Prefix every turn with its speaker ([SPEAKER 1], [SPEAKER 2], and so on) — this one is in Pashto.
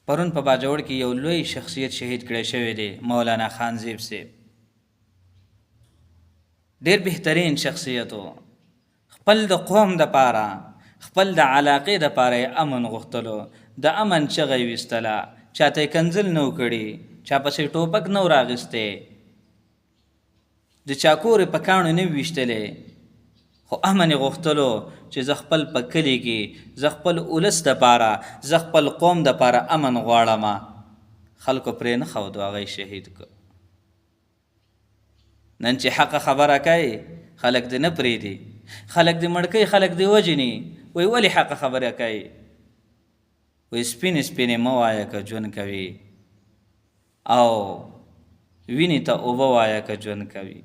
[SPEAKER 1] پرون په باجوړ کې یو لوی شخصیت شهید کړی شوی دی، مولانا خانزیب صاحب. ډېر بهترین شخصیت و. خپل د قوم دپاره، خپل د علاقې دپاره یې امن غوښتلو، د امن چغه یې ویستله، چاته یې کنځل نه و کړي، چا پسې ټوپک نه و راغیستی، د چا کور یې په کاڼو نه وي ویشتلی، خو امن یې غوښتلو چې زه خپل په کلي کې، زه خپل اولس دپاره، زه خپل قوم دپاره امن غواړمه. خلکو پرې نه ښودو، هغه یې شهید کړ. نن چې حقه خبره کوي خلک دې نه پرېږدي، خلک دې مړ کوي، خلک دې وژني. وایي ولې حقه خبره کوي؟ وایي سپینې سپینې مه وایه که ژوند کوي، او وینې ته اوبه وایه که ژوند کوي.